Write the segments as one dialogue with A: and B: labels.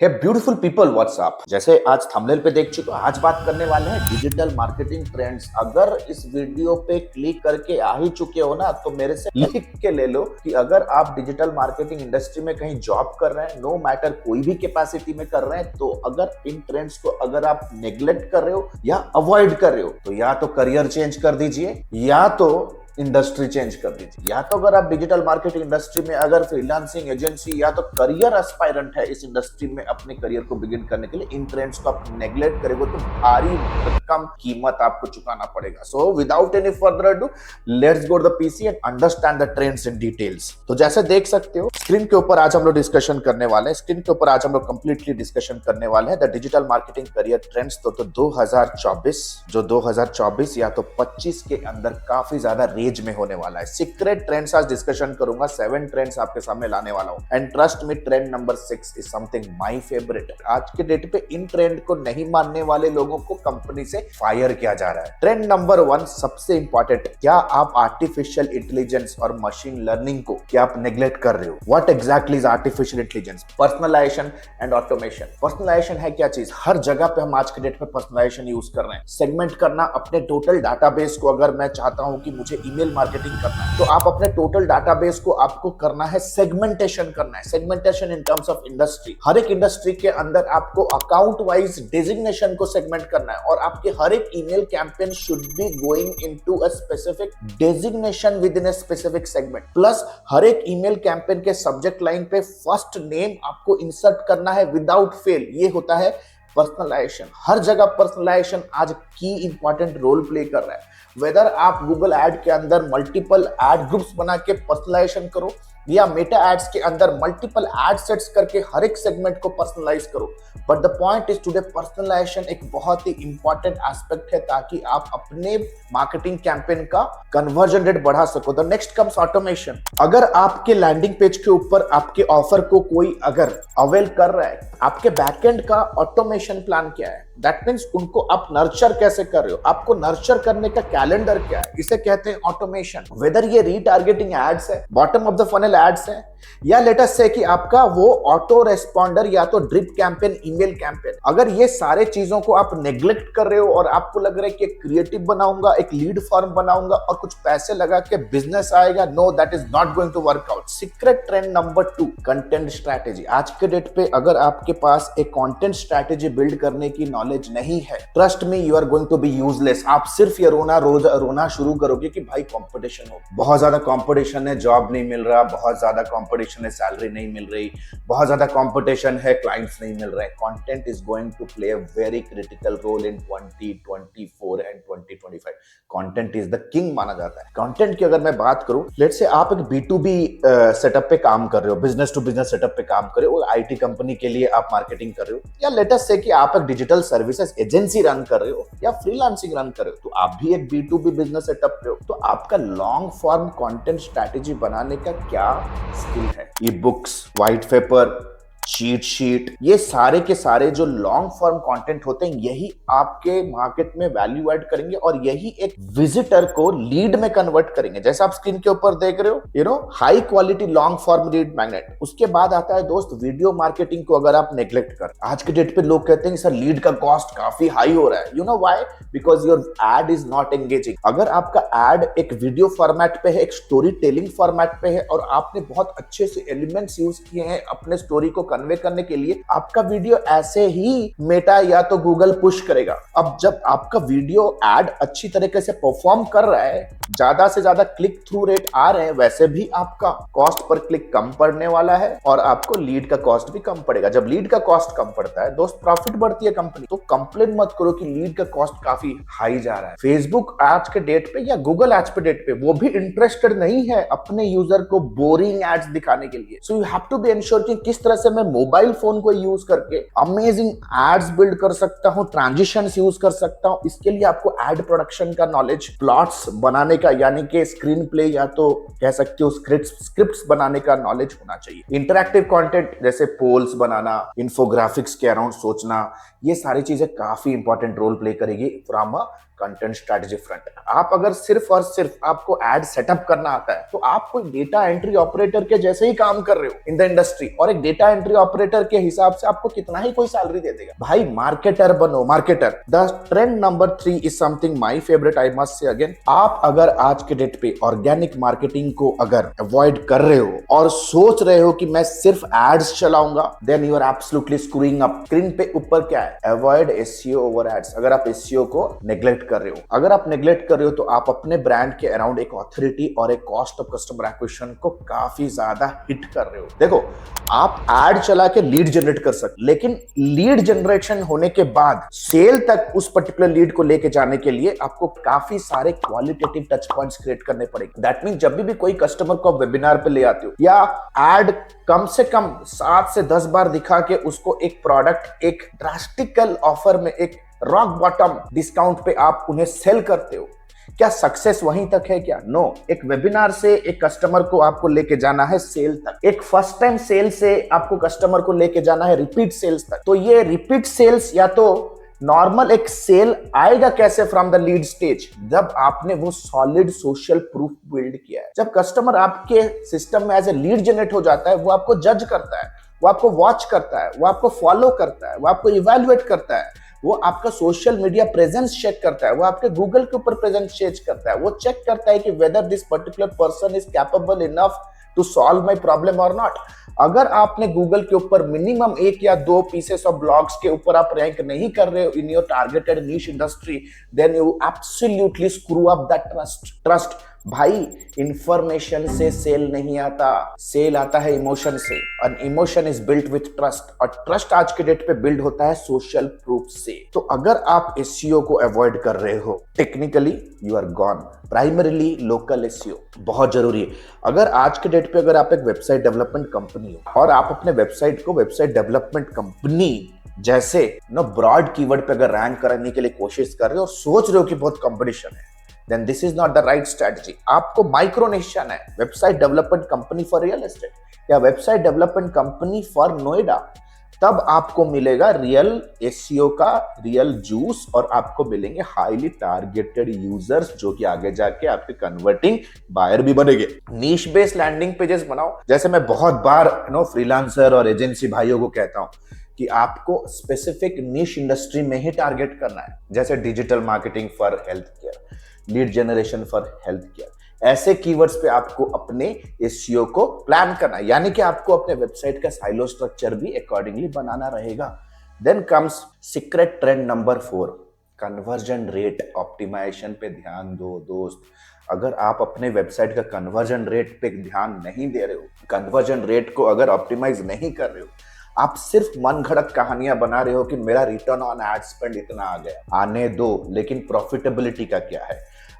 A: हे beautiful people WhatsApp. जैसे आज thumbnail पे देख चुके हो, आज बात करने वाले हैं डिजिटल मार्केटिंग ट्रेंड्स। अगर इस वीडियो पे क्लिक करके आ ही चुके हो ना, तो मेरे से लिख के ले लो कि अगर आप डिजिटल मार्केटिंग इंडस्ट्री में कहीं जॉब कर रहे हैं, नो मैटर कोई भी कैपेसिटी में कर रहे हैं, तो अगर इन ट्रेंड्स को अगर आप नेग्लेक्ट कर रहे हो या अवॉइड कर रहे हो, तो या तो करियर चेंज कर दीजिए या तो इंडस्ट्री चेंज कर दीजिए। या तो अगर आप डिजिटल मार्केटिंग इंडस्ट्री में अगर फ्रीलांसिंग एजेंसी या तो करियर एस्पायरेंट है इस इंडस्ट्री में अपने करियर को बिगिन करने के लिए, इन ट्रेंड्स को आप नेग्लेक्ट करेंगे तो भारी रकम कीमत आपको चुकाना पड़ेगा। So without any further ado, let's go to the PC and understand the trends in details. तो जैसे देख सकते हो स्क्रीन के ऊपर आज हम लोग डिस्कशन करने वाले हैं, स्क्रीन के ऊपर आज हम लोग कंप्लीटली डिस्कशन करने वाले हैं the digital marketing career trends. तो 2024 जो 2024 या तो 25 के अंदर काफी ज्यादा रेंज में होने वाला है। सीक्रेट ट्रेंड्स आज डिस्कशन करूंगा, 7 ट्रेंड्स आपके सामने लाने वाला हूं। And trust me, trend number 6 is something my favourite. आज के डेट पे इन ट्रेंड को नहीं मानने वाले लोगों को कंपनी से फायर किया जा रहा है। ट्रेंड नंबर 1 सबसे इंपॉर्टेंट, क्या आप आर्टिफिशियल इंटेलिजेंस और मशीन लर्निंग को क्या आप नेग्लेक्ट कर रहे हो? What exactly is artificial intelligence? Personalisation and automation. Personalisation है क्या चीज? हर जगह पे हम आज के डेट पे पर्सनलाइजेशन यूज कर रहे हैं। सेगमेंट करना अपने टोटल डाटाबेस को। अगर मैं चाहता हूं कि मुझे ईमेल मार्केटिंग करना है, तो आप अपने टोटल डाटाबेस को आपको करना है सेगमेंटेशन करना है। Segmentation in terms of industry. हर एक इंडस्ट्री के अंदर आपको अकाउंट वाइज डेजिग्नेशन को सेगमेंट करना है और आपके हर एक email campaign should be going into a specific designation within a specific segment. Plus हर एक ईमेल कैंपेन के सब्जेक्ट लाइन पे फर्स्ट नेम आपको इंसर्ट करना है विदाउट फेल। ये होता है पर्सनलाइजेशन। हर जगह पर्सनलाइजेशन आज की इंपॉर्टेंट रोल प्ले कर रहा है। वेदर आप गूगल एड के अंदर मल्टीपल एड ग्रुप्स बना के पर्सनलाइजेशन करो या मेटा एड्स के अंदर मल्टीपल एड सेट्स करके हर एक सेगमेंट को पर्सनलाइज करो, but the point is today personalisation एक बहुत ही इंपॉर्टेंट एस्पेक्ट है ताकि आप अपने मार्केटिंग कैंपेन का कन्वर्जन रेट बढ़ा सको। The next comes automation. अगर आपके लैंडिंग पेज के ऊपर आपके ऑफर को कोई अगर अवेल कर रहा है, आपके बैकएंड का ऑटोमेशन प्लान क्या है? दैट मीन्स उनको आप नर्चर कैसे कर रहे हो, आपको नर्चर करने का कैलेंडर क्या है, इसे कहते हैं ऑटोमेशन। वेदर ये रीटारगेटिंग एड्स है, bottom of the funnel ads है, या लेट अस से कि आपका वो ऑटो रेस्पॉन्डर या तो ड्रिप कैंपेन, ईमेल कैंपेन। अगर ये सारे चीजों को आप नेग्लेक्ट कर रहे हो और आपको लग रहा है कि क्रिएटिव बनाऊंगा, एक लीड फॉर्म बनाऊंगा और कुछ पैसे लगा के बिजनेस आएगा, no, that is not going to work out. Secret trend number 2, content strategy. आज के डेट पे अगर आपके पास एक कंटेंट स्ट्रैटेजी बिल्ड करने की नॉलेज नहीं है, trust me, you are going to be useless. आप सिर्फ ये रोना शुरू करोगे कि भाई कंपटीशन हो, बहुत ज्यादा कंपटीशन है, जॉब नहीं मिल रहा, बहुत ज्यादा कंपटीशन है, सैलरी नहीं मिल रही, बहुत ज्यादा कंपटीशन है, क्लाइंट्स नहीं मिल रहे। Content is going to play a very critical role in 2024 and 2025। Content is the king माना जाता है। कंटेंट की अगर मैं बात करूं, लेट्स से आप एक B2B सेटअप पे काम कर रहे हो, बिजनेस टू बिजनेस सेटअप पे काम कर रहे हो, आईटी कंपनी के लिए आप मार्केटिंग कर रहे हो, या लेट अस से कि आप एक डिजिटल सर्विसेज एजेंसी रन कर रहे हो या फ्रीलांसिंग रन कर रहे हो, तो आप भी एक B2B बिजनेस सेटअप पे हो, तो आपका लॉन्ग फॉर्म कंटेंट स्ट्रैटेजी बनाने का क्या स्किल है? E books, white paper, cheat sheet, ये सारे के सारे जो लॉन्ग फॉर्म कंटेंट होते हैं, यही आपके मार्केट में वैल्यू ऐड करेंगे और यही एक विजिटर को लीड में कन्वर्ट करेंगे। जैसे आप स्क्रीन के ऊपर देख रहे हो, you know, high quality long form lead magnet. उसके बाद आता है दोस्त वीडियो मार्केटिंग को अगर आप नेग्लेक्ट कर। आज के डेट पे लोग कहते हैं सर लीड का कॉस्ट काफी हाई हो रहा है। You know why? Because your add is not engaging. अगर आपका एड एक वीडियो फॉर्मेट पे है, एक स्टोरी टेलिंग फॉर्मेट पे है और आपने बहुत अच्छे से एलिमेंट्स यूज किए हैं अपने स्टोरी को कन्वे करने के लिए, आपका वीडियो ऐसे ही मेटा या तो गूगल पुश करेगा। अब जब आपका वीडियो एड अच्छी तरीके से परफॉर्म कर रहा है, ज्यादा से ज्यादा क्लिक थ्रू रेट आ रहे हैं, वैसे भी आपका कॉस्ट पर क्लिक कम पड़ने वाला है और आपको लीड का कॉस्ट भी कम पड़ेगा। जब लीड का कॉस्ट कम पड़ता है दोस्त, प्रॉफिट बढ़ती है कंपनी। तो कंप्लेन मत करो कि लीड का कॉस्ट काफी हाई जा रहा है। फेसबुक आज के डेट पे या गूगल आज के डेट पे वो भी इंटरेस्टेड नहीं है अपने यूजर को बोरिंग एड्स दिखाने के लिए। So you have to be ensure कि किस तरह से मैं मोबाइल फोन को यूज करके अमेजिंग एड्स बिल्ड कर सकता हूं, ट्रांजिशंस यूज कर सकता हूं। इसके लिए आपको एड प्रोडक्शन का नॉलेज, प्लॉट्स बनाने का यानी कि स्क्रीन प्ले या तो कह सकते हो स्क्रिप्ट्स बनाने का नॉलेज होना चाहिए। इंटरैक्टिव कंटेंट जैसे पोल्स बनाना, इन्फोग्राफिक्स के अराउंड सोचना, ये सारी चीजें काफी इंपॉर्टेंट रोल प्ले करेगी from a content strategy front. आप अगर सिर्फ और सिर्फ आपको एड सेटअप करना आता है तो आप कोई डेटा एंट्री ऑपरेटर के जैसे ही काम कर रहे हो इन द इंडस्ट्री, और एक डेटा एंट्री ऑपरेटर के हिसाब से आपको कितना ही कोई सैलरी दे देगा। भाई मार्केटर बनो, marketer. The trend number 3 is something my favourite, I must say again. आप अगर आज के डेट पे ऑर्गेनिक मार्केटिंग को अगर अवॉइड कर रहे हो और सोच रहे हो कि मैं सिर्फ एड्स चलाऊंगा, then you are absolutely screwing up. Screen पे ऊपर क्या है? Avoid SEO over ads. अगर आप एसईओ को नेग्लेक्ट कर रहे हो, अगर आप नेग्लेक्ट कर रहे हो तो आप अपने ब्रांड के अराउंड एक ऑथोरिटी और एक कॉस्ट ऑफ कस्टमर एक्विजिशन को काफी ज्यादा हिट कर रहे हो। देखो, आप एड चला के लीड जनरेट कर सकते, लेकिन लीड जनरेशन होने के बाद सेल तक उस पर्टिकुलर लीड को लेके जाने के लिए आपको काफी सारे क्वालिटेटिव टच पॉइंट्स क्रिएट करने पड़ेंगे। दैट मीन जब भी कोई कस्टमर को आप वेबिनार पे ले आते हो या एड कम से कम 7 से 10 बार दिखा के उसको एक प्रोडक्ट एक ड्रास्टिकल ऑफर में एक रॉक बॉटम डिस्काउंट पे आप उन्हें सेल करते हो, क्या सक्सेस वहीं तक है क्या? नो। एक वेबिनार से एक कस्टमर को आपको लेके जाना है सेल तक, एक फर्स्ट टाइम सेल से आपको कस्टमर को लेके जाना है रिपीट सेल्स तक। तो ये रिपीट सेल्स या तो नॉर्मल एक सेल आएगा कैसे फ्रॉम द लीड स्टेज? जब आपने वो सॉलिड सोशल प्रूफ बिल्ड किया है। जब कस्टमर आपके सिस्टम में एज ए लीड जनरेट हो जाता है, वो आपको जज करता है, वो आपको वॉच करता है, वो आपको फॉलो करता है, वो आपको इवैल्यूएट करता है, वो आपका सोशल मीडिया प्रेजेंस चेक करता है, वो आपके गूगल के ऊपर प्रेजेंस चेक करता है, वो चेक करता है कि whether this particular person is capable enough to solve my problem और नॉट। अगर आपने गूगल के ऊपर मिनिमम 1 या 2 पीसेस ऑफ ब्लॉग्स के ऊपर आप रैंक नहीं कर रहे हो in your targeted niche industry, then you absolutely screw up that trust. भाई इंफॉर्मेशन से सेल नहीं आता, सेल आता है इमोशन से, और emotion is built with trust, और ट्रस्ट आज के डेट पे बिल्ड होता है सोशल प्रूफ से। तो अगर आप एसईओ को अवॉइड कर रहे हो, technically you are gone. Primarily local SEO बहुत जरूरी है। अगर आज के डेट पे अगर आप एक वेबसाइट डेवलपमेंट कंपनी हो और आप अपने वेबसाइट को वेबसाइट डेवलपमेंट कंपनी जैसे ब्रॉड कीवर्ड पे अगर रैंक करने के लिए कोशिश कर रहे हो और सोच रहे हो कि बहुत कंपटीशन है, then this is not the right strategy। आपको माइक्रो निश जाना है, website development company for real estate या website development company for Noida, तब आपको मिलेगा रियल एसईओ का रियल जूस, और आपको मिलेंगे हाईली टारगेटेड यूजर्स जो कि आगे जाके आपके कन्वर्टिंग बायर भी बनेंगे। नीश बेस्ड लैंडिंग पेजेस बनाओ। जैसे मैं बहुत बार फ्रीलांसर और एजेंसी भाइयों को कहता हूं कि आपको स्पेसिफिक नीश इंडस्ट्री में ही टारगेट करना है, जैसे digital marketing for health care, lead generation for health care. ऐसे कीवर्ड्स पे आपको अपने एसईओ को प्लान करना है, यानी कि आपको अपने वेबसाइट का साइलो स्ट्रक्चर भी अकॉर्डिंगली बनाना रहेगा। Then comes secret trend number 4, conversion rate optimisation पे ध्यान दो दोस्त। अगर आप अपने वेबसाइट का कन्वर्जन रेट पे ध्यान नहीं दे रहे हो, कन्वर्जन रेट को अगर ऑप्टिमाइज नहीं कर रहे हो, आप सिर्फ मन घड़त कहानियां बना रहे हो कि मेरा रिटर्न ऑन एड स्पेंड इतना आ गया, आने दो, लेकिन प्रॉफिटेबिलिटी का क्या है?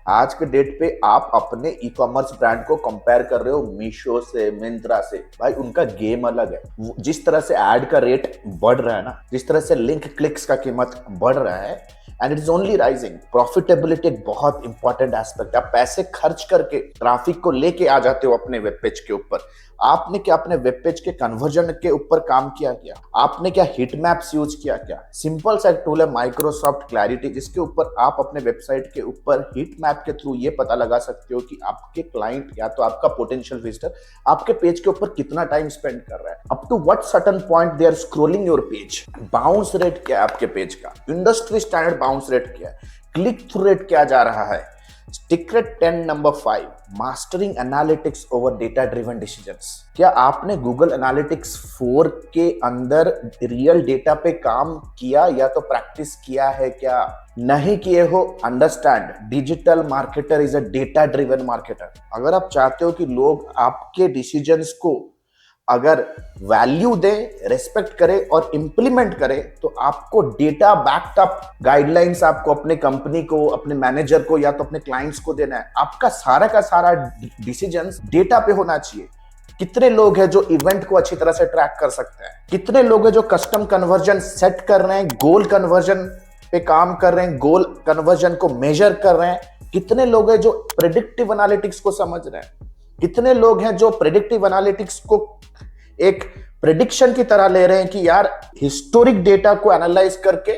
A: आज के डेट पे आप अपने ई कॉमर्स ब्रांड को कंपेयर कर रहे हो मीशो से, मिंत्रा से। भाई उनका गेम अलग है। जिस तरह से ऐड का रेट बढ़ रहा है ना, जिस तरह से लिंक क्लिक्स का कीमत बढ़ रहा है, and it is only rising. Profitability एक बहुत इंपॉर्टेंट एस्पेक्ट है। आप पैसे खर्च करके ट्रैफिक को लेके आ जाते हो अपने वेब पेज के ऊपर। आपने क्या अपने वेब पेज के कन्वर्जन के ऊपर काम किया क्या? आपने क्या हिट मैप्स यूज किया क्या? सिंपल सा टूल है माइक्रोसॉफ्ट क्लैरिटी, जिसके ऊपर आप अपने वेबसाइट के ऊपर हिट मैप के थ्रू ये पता लगा सकते हो कि आपके क्लाइंट या तो आपका पोटेंशियल विजिटर आपके पेज के ऊपर कितना टाइम स्पेंड कर रहा है, up to what certain point they are scrolling your page, bounce rate क्या है आपके पेज का, इंडस्ट्री स्टैंडर्ड बाउंस रेट क्या है, क्लिक थ्रू रेट क्या जा रहा है। Secret 10 number 5, mastering analytics over data driven decisions. क्या आपने गूगल एनालिटिक्स 4 के अंदर रियल डेटा पे काम किया या तो प्रैक्टिस किया है क्या? नहीं किए हो, understand, digital marketer is a data driven marketer. अगर आप चाहते हो कि लोग आपके डिसीजंस को अगर वैल्यू दे, रेस्पेक्ट करे और इंप्लीमेंट करे, तो आपको डेटा बैक्ड अप गाइडलाइंस आपको अपने कंपनी को, अपने मैनेजर को या तो अपने क्लाइंट्स को देना है। आपका सारा का सारा डिसीजंस डेटा पे होना चाहिए। कितने लोग हैं जो इवेंट को अच्छी तरह से ट्रैक कर सकते हैं? कितने लोग हैं जो कस्टम कन्वर्जन सेट कर रहे हैं, गोल कन्वर्जन पे काम कर रहे हैं, गोल कन्वर्जन को मेजर कर रहे हैं? कितने लोग हैं जो प्रेडिक्टिव एनालिटिक्स को समझ रहे हैं? कितने लोग हैं जो प्रेडिक्टिव एनालिटिक्स को एक प्रेडिक्शन की तरह ले रहे हैं कि यार हिस्टोरिक डेटा को एनालाइज करके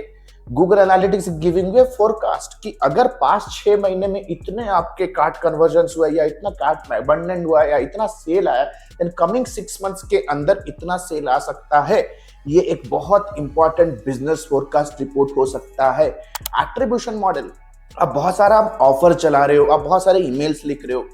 A: Google analytics giving you forecast कि अगर पास्ट 6 महीने में इतने आपके कार्ट कन्वर्जन हुआ या इतना कार्ट अबंडेंट हुआ या इतना सेल आया, देन कमिंग 6 मंथ्स के अंदर इतना सेल आ सकता है। ये एक बहुत इंपॉर्टेंट बिजनेस फोरकास्ट रिपोर्ट हो सकता है। एट्रीब्यूशन मॉडल, आप बहुत सारा ऑफर चला रहे हो, आप बहुत सारे ईमेल्स लिख रहे हो,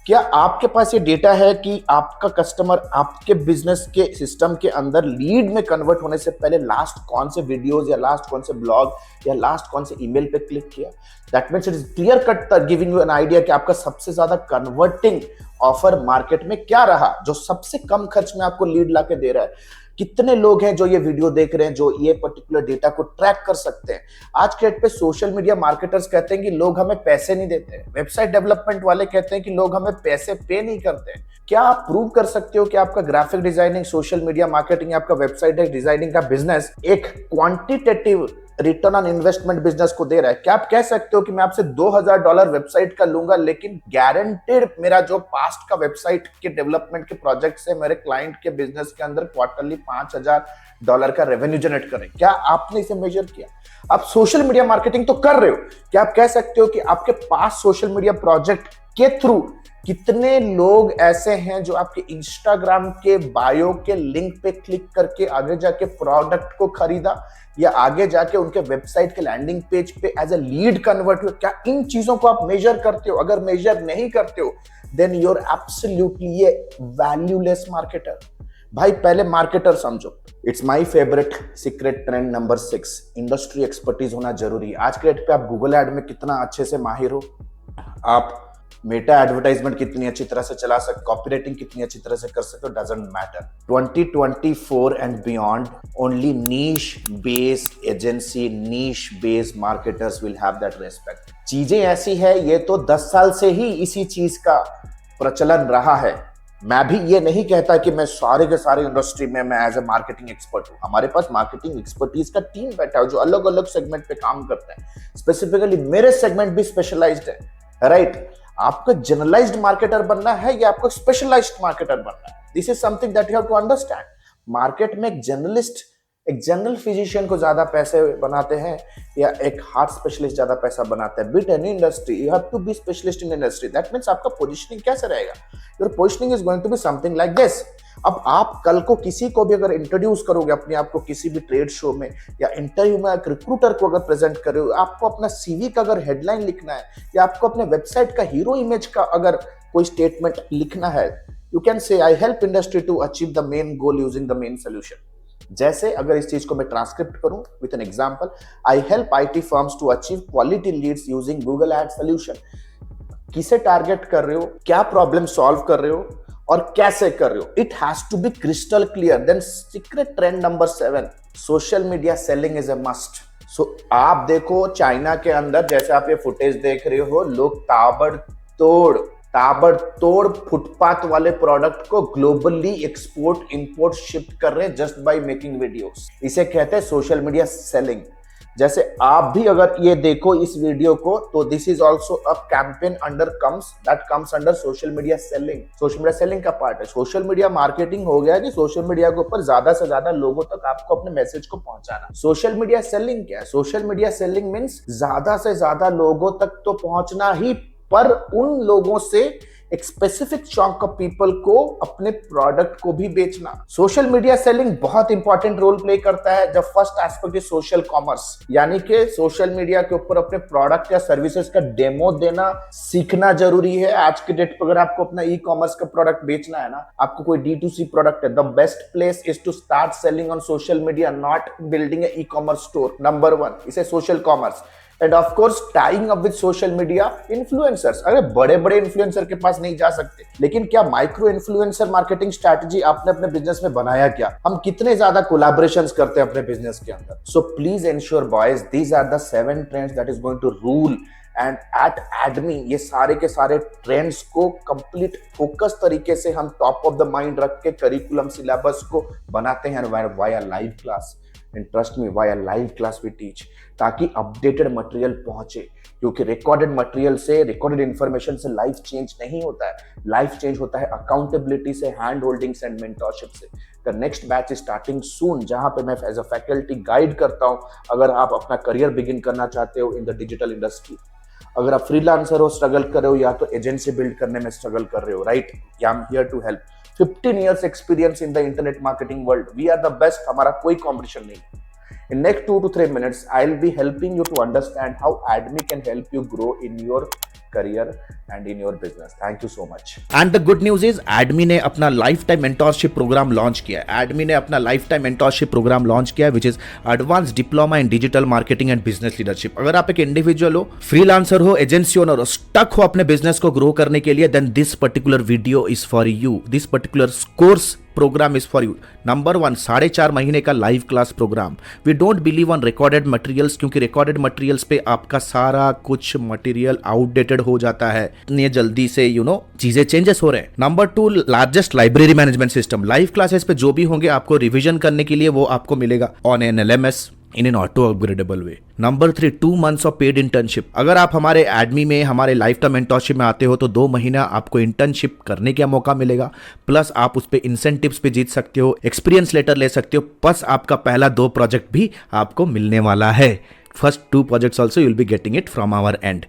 A: क्या आपके पास ये डेटा है कि आपका कस्टमर आपके बिजनेस के सिस्टम के अंदर लीड में कन्वर्ट होने से पहले लास्ट कौन से वीडियोस या लास्ट कौन से ब्लॉग या लास्ट कौन से ईमेल पे क्लिक किया? That means it is clear cut giving you an idea कि आपका सबसे ज्यादा कन्वर्टिंग ऑफर मार्केट में क्या रहा, जो सबसे कम खर्च में आपको लीड लाके दे रहा है। कितने लोग हैं जो ये वीडियो देख रहे हैं, जो ये पर्टिकुलर डेटा को ट्रैक कर सकते हैं। आज के डेट पे सोशल मीडिया मार्केटर्स कहते हैं कि लोग हमें पैसे नहीं देते हैं, वेबसाइट डेवलपमेंट वाले कहते हैं कि लोग हमें पैसे पे नहीं करते हैं। क्या आप प्रूव कर सकते हो कि आपका graphic designing, social media marketing, आपका वेबसाइट डिजाइनिंग का बिजनेस एक quantitative return on investment business को दे रहा है? क्या आप कह सकते हो कि मैं आपसे $2000 वेबसाइट का लूंगा, लेकिन गारंटेड मेरा जो पास्ट का वेबसाइट के डेवलपमेंट के प्रोजेक्ट से मेरे क्लाइंट के बिजनेस के अंदर क्वार्टरली $5000 का रेवेन्यू जनरेट करें? क्या आपने इसे मेजर किया? आप सोशल मीडिया मार्केटिंग तो कर रहे हो, क्या आप कह सकते हो कि आपके पास सोशल मीडिया प्रोजेक्ट के थ्रू कितने लोग ऐसे हैं जो आपके इंस्टाग्राम के बायो के लिंक पे क्लिक करके आगे जाके प्रोडक्ट को खरीदा या आगे जाके उनके वेबसाइट के लैंडिंग पेज पे एज अ लीड कन्वर्ट हुआ? क्या इन चीजों को आप मेजर करते हो? अगर मेजर नहीं करते हो then you are absolutely a valueless marketer. भाई पहले मार्केटर समझो। It's my favourite secret trend number 6, industry expertise होना जरूरी है। आज के डेट पे आप गूगल ऐड में कितना अच्छे से माहिर हो, आप मेटा एडवर्टाइजमेंट कितनी अच्छी तरह से चला सकते, कॉपीराइटिंग कितनी अच्छी तरह से कर सकते हो, doesn't matter. 2024 and beyond only niche based agency, niche based marketers will have that respect. चीजें ऐसी है, ये तो 10 साल से ही इसी चीज का प्रचलन रहा है। मैं भी ये नहीं कहता कि मैं सारे के सारे इंडस्ट्री में मैं एज ए मार्केटिंग एक्सपर्ट हूँ। हमारे पास मार्केटिंग एक्सपर्टीज का टीम बैठा है जो अलग अलग सेगमेंट पे काम करता है। स्पेसिफिकली मेरे सेगमेंट भी स्पेशलाइज्ड है, राइट? आपको जनरलाइज्ड मार्केटर बनना है या आपको स्पेशलाइज्ड मार्केटर बनना है? This is something that you have to understand. Market में एक जर्नलिस्ट, एक जनरल फिजिशियन को ज्यादा पैसे बनाते हैं या एक हार्ट स्पेशलिस्ट ज्यादा पैसा बनाता है? Be it any industry you have to be specialist in industry. That means आपका पोजीशनिंग कैसे रहेगा? Your positioning is going to be something like this. अब आप कल को किसी को भी अगर इंट्रोड्यूस करोगे अपने आप को किसी भी ट्रेड शो में या इंटरव्यू में, एक रिक्रूटर को अगर प्रेजेंट कर रहे हो, आपको अपना सीवी का अगर हेडलाइन लिखना है या आपको अपने वेबसाइट का हीरो इमेज का अगर कोई स्टेटमेंट लिखना है, you can say I help industry to achieve the main goal using the main solution. जैसे अगर इस चीज को मैं ट्रांसक्रिप्ट करूं with an example, I help IT firms to achieve quality leads using Google ad solution. किसे target कर रहे हो, क्या प्रॉब्लम सॉल्व कर रहे हो और कैसे कर रहे हो? It has to be crystal clear. Then secret trend number 7, social media selling is a must. So आप देखो चाइना के अंदर, जैसे आप ये फुटेज देख रहे हो, लोग ताबड़तोड़ फुटपाथ वाले प्रोडक्ट को ग्लोबली एक्सपोर्ट इंपोर्ट शिफ्ट कर रहे हैं जस्ट बाय मेकिंग वीडियोस। इसे कहते हैं सोशल मीडिया सेलिंग। जैसे आप भी अगर ये देखो इस वीडियो को, तो this is also a campaign comes under social media selling. Social media selling का पार्ट है। सोशल मीडिया मार्केटिंग हो गया कि सोशल मीडिया के ऊपर ज्यादा से ज्यादा लोगों तक आपको अपने मैसेज को पहुंचाना। सोशल मीडिया सेलिंग क्या है? सोशल मीडिया सेलिंग मीन्स ज्यादा से ज्यादा लोगों तक तो पहुंचना ही, पर उन लोगों से एक स्पेसिफिक चंक ऑफ पीपल को अपने प्रोडक्ट को भी बेचना। सोशल मीडिया सेलिंग बहुत इंपॉर्टेंट रोल प्ले करता है। जब first aspect is social commerce, यानी कि सोशल मीडिया के ऊपर अपने प्रोडक्ट या सर्विसेज का डेमो देना सीखना जरूरी है। आज के डेट पर अगर आपको अपना ई कॉमर्स का प्रोडक्ट बेचना है ना, आपको कोई D2C प्रोडक्ट है, the best place is to start selling on social media, not building a e commerce store. Number 1 इसे social commerce. And of course tying up with social media influencers. अरे बड़े बड़े इन्फ्लुएंसर के पास नहीं जा सकते, लेकिन क्या माइक्रो इन्फ्लुएंसर मार्केटिंग स्ट्रैटेजी आपने अपने बिजनेस में बनाया क्या? हम कितने ज्यादा कोलैबोरेशंस करते हैं अपने बिजनेस के अंदर? So please ensure boys, these are the 7 trends that is going to rule and एट एडमी ये सारे के सारे ट्रेंड्स को कंप्लीट फोकस तरीके से हम टॉप ऑफ द माइंड रख के करिकुलम सिलेबस को बनाते हैं via live class. And trust me via live class we teach, ताकि अपडेटेड मटेरियल पहुंचे, क्योंकि रिकॉर्डेड मटेरियल से, रिकॉर्डेड इंफॉर्मेशन से लाइफ चेंज नहीं होता है। लाइफ चेंज होता है अकाउंटेबिलिटी से, हैंड होल्डिंग्स एंड मेंटरशिप से। The next batch is starting soon, जहां पे मैं एज अ फैकल्टी गाइड करता हूं अगर आप अपना करियर बिगिन करना चाहते हो इन द डिजिटल इंडस्ट्री। अगर आप फ्रीलांसर हो, स्ट्रगल कर रहे हो, या तो एजेंसी बिल्ड करने में स्ट्रगल कर रहे हो, right, I am here to help. 15 years experience in the internet marketing world, we are the best, हमारा कोई कॉम्पिटिशन नहीं। In next 2 to 3 minutes, I'll be helping you to understand how ADMI can help you grow in your career and in your business. Thank you so much.
B: And the good news is ADMI ने अपना lifetime mentorship programme launch किया है। ADMI ने अपना lifetime mentorship programme launch किया है, which is advance diploma in digital marketing and business leadership. अगर आप एक इंडिविजुअल हो, फ्रीलांसर हो, एजेंसी ओनर हो, स्टक हो अपने बिजनेस को ग्रो करने के लिए, then this particular video is for you. This particular course program is for you. Number 1, 4.5 महीने का live class program. We don't believe on recorded materials, क्योंकि रिकॉर्डेड मटेरियल्स पे आपका सारा कुछ मटेरियल आउटडेटेड हो जाता है, इतनी जल्दी से चीजें चेंजेस हो रहे हैं। Number 2, largest library management system. Live classes पे जो भी होंगे आपको रिविजन करने के लिए वो आपको मिलेगा on an LMS in an auto upgradable way. Number 3, 2 months of paid internship. अगर आप हमारे ADMI में, हमारे लाइफ टाइम मेंटरशिप में आते हो तो 2 महीना आपको इंटर्नशिप करने का मौका मिलेगा, प्लस आप उस पे इंसेंटिव्स पे जीत सकते हो, एक्सपीरियंस लेटर ले सकते हो, प्लस आपका पहला 2 प्रोजेक्ट भी आपको मिलने वाला है। First 2 projects also you'll be getting it from our end,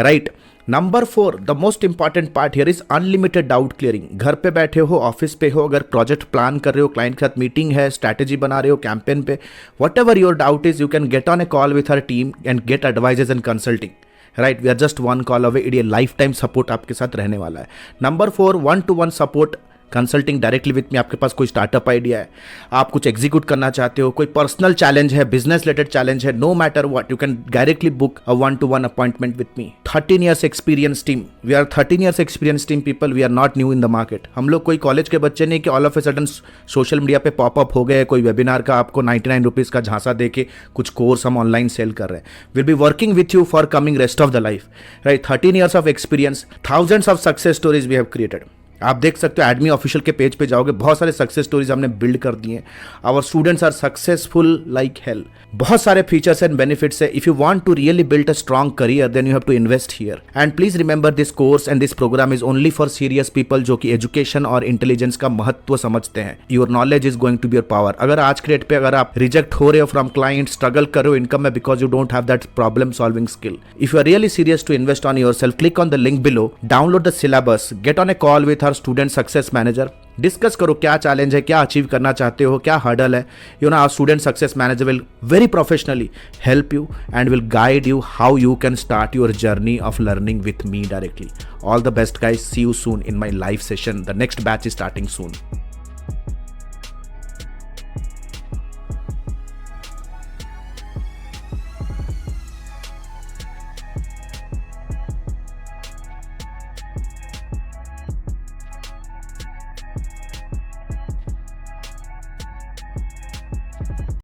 B: right? Number 4, the most important part here is unlimited doubt clearing. घर पे बैठे हो, ऑफिस पे हो, अगर प्रोजेक्ट प्लान कर रहे हो, क्लाइंट के साथ मीटिंग है, स्ट्रैटेजी बना रहे हो कैंपेन पे, whatever your doubt is, you can get on a call with her team and get advises and consulting, right? We are just 1 call away. ये लाइफ टाइम सपोर्ट आपके साथ रहने वाला है। Number 4, 1-to-1 support, consulting directly with me. आपके पास कोई startup idea है, आप कुछ एग्जीक्यूट करना चाहते हो, कोई पर्सनल चैलेंज है, बिजनेस रिलेटेड चैलेंज है, no matter what, you can directly book a 1-to-1 appointment with me. 13 years experience team, we are 13 years experience team people, we are not new in the market. हम लोग कोई college के बच्चे नहीं कि all of a sudden social media पे pop up हो गए, कोई वेबिनार का आपको 99 रुपीज़ का झांसा दे के कुछ कोर्स हम ऑनलाइन सेल कर रहे हैं। Will be working with you for coming rest of the life, right? 13 years of experience, thousands of success stories we have created. आप देख सकते हो ADMI ऑफिशियल के पेज पे जाओगे, बहुत सारे सक्सेस स्टोरीज हमने बिल्ड कर दिए। Our students are successful like hell. बहुत सारे फीचर्स एंड बेनिफिट्स है। If you want to really build a strong career, then you have to invest here. And please remember, this course and this program is only for serious people जो कि education और intelligence का महत्व समझते हैं। Your knowledge is going to be your power. अगर आज के डेट पे अगर आप रिजेक्ट हो रहे हो फ्रॉम क्लाइंट, स्ट्रगल कर रहे हो इनकम में because you don't have that problem solving skill, if you are really serious to invest on yourself, click on the link below, download the syllabus, get on a call with our student success manager, discuss करो क्या challenge है, क्या achieve करना चाहते हो, क्या hurdle है। Our student success manager will very professionally help you and will guide you how you can start your journey of learning with me directly. All the best guys, see you soon in my live session. The next batch is starting soon.